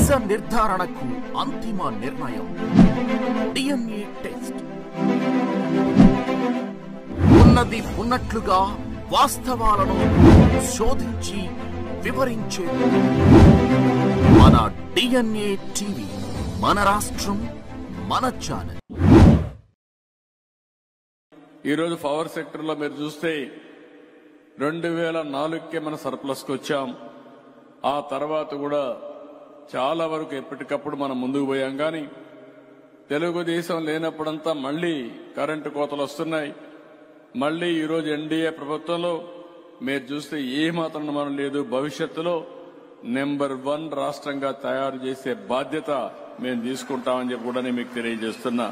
నిజ నిర్ధారణకు అంతిమ నిర్ణయం DNA టెస్ట్. ఉన్నది ఉన్నట్లుగా వాస్తవాలను శోధించి వివరించే మన DNA టీవీ, మన రాష్ట్రం, మన ఛానల్. ఈరోజు పవర్ సెక్టర్ లో మీరు చూస్తే 2004కే మన సర్ప్లస్కి వచ్చాం. ఆ తర్వాత కూడా చాలా వరకు ఎప్పటికప్పుడు మనం ముందుకు పోయాం. కానీ తెలుగుదేశం లేనప్పుడంతా మళ్లీ కరెంటు కోతలు వస్తున్నాయి. మళ్లీ ఈరోజు ఎన్డీఏ ప్రభుత్వంలో మీరు చూస్తే ఏమాత్రం మనం లేదు. భవిష్యత్తులో నెంబర్ 1 రాష్ట్రంగా తయారు చేసే బాధ్యత మేము తీసుకుంటామని చెప్పి కూడా నేను మీకు తెలియజేస్తున్నా.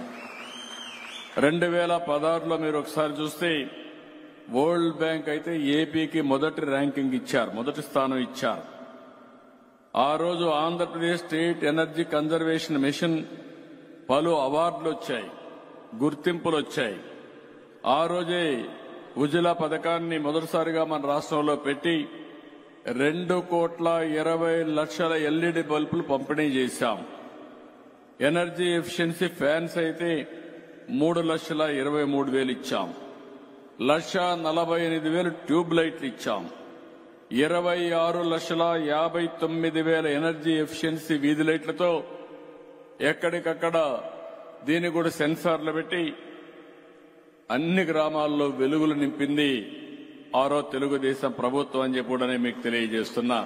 2016లో మీరు ఒకసారి చూస్తే వరల్డ్ బ్యాంక్ అయితే ఏపీకి మొదటి ర్యాంకింగ్ ఇచ్చారు, మొదటి స్థానం ఇచ్చారు. ఆ రోజు Andhra Pradesh state energy conservation mission పలు అవార్డులు వచ్చాయి, గుర్తింపులు వచ్చాయి. ఆ రోజే ఉజ్వల పథకాన్ని మొదటిసారిగా మన రాష్ట్రంలో పెట్టి 2,20,00,000 ఎల్ఈడి బల్బులు పంపిణీ చేశాం. ఎనర్జీ ఎఫిషియన్సీ ఫ్యాన్స్ అయితే 3,23,000 ఇచ్చాం. 1,48,000 ట్యూబ్ లైట్లు ఇచ్చాం. 26,59,000 ఎనర్జీ ఎఫిషియన్సీ వీధి లైట్లతో ఎక్కడికక్కడ దీన్ని కూడా సెన్సార్లు పెట్టి అన్ని గ్రామాల్లో వెలుగులు నింపింది ఆరో తెలుగుదేశం ప్రభుత్వం అని చెప్పి కూడా నేను మీకు తెలియజేస్తున్నా.